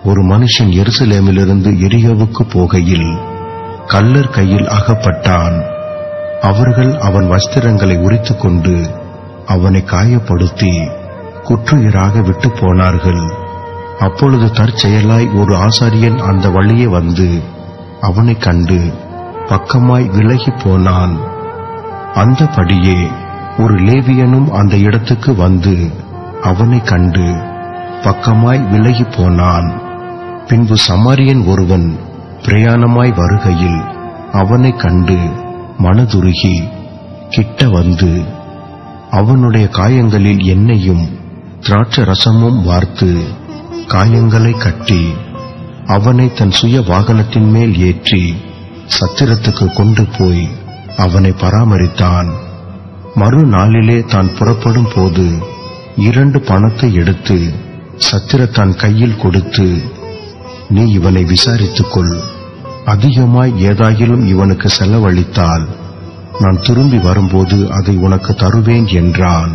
ஒரு மனுஷன் எருசலேமிலிருந்து எரிகோவுக்கு போகையில் கள்ளர் கையில் அகப்பட்டான். அவர்கள் அவன் வஸ்திரங்களை உரித்துக் கொண்டு அவனை காயப்படுத்தி குற்றுயிராக விட்டு போனார்கள். அப்பொழுது தற்செயலாய் ஒரு ஆசாரியன் அந்த வழியே வந்து அவனை கண்டு பக்கமாய் விலகி போனான். அந்தபடியே ஒரு லேவியனும் அந்த இடத்துக்கு வந்து அவனை கண்டு பக்கமாய் விலகி போனான். பின்பு சமாரியன் ஒருவன் பிரயாணமாய் வருகையில் அவனை கண்டு மனதுருகி கிட்ட வந்து அவனுடைய காயங்களில் எண்ணெயும் திராட்சை ரசமும் வார்த்து காயங்களை கட்டி அவனை தன் சுய வாகனத்தின் மேல் ஏற்றி சத்திரத்துக்கு கொண்டு போய் அவனை பராமரித்தான். மறுநாளிலே தான் புறப்படும் போது 2 பணத்தை எடுத்து சத்திரத்தான் கையில் கொடுத்து, நீ இவனை விசாரித்துக்கொள், அதிகமாய் ஏதாகிலும் இவனுக்கு செலவழித்தால் நான் திரும்பி வரும்போது அதை உனக்கு தருவேன் என்றான்.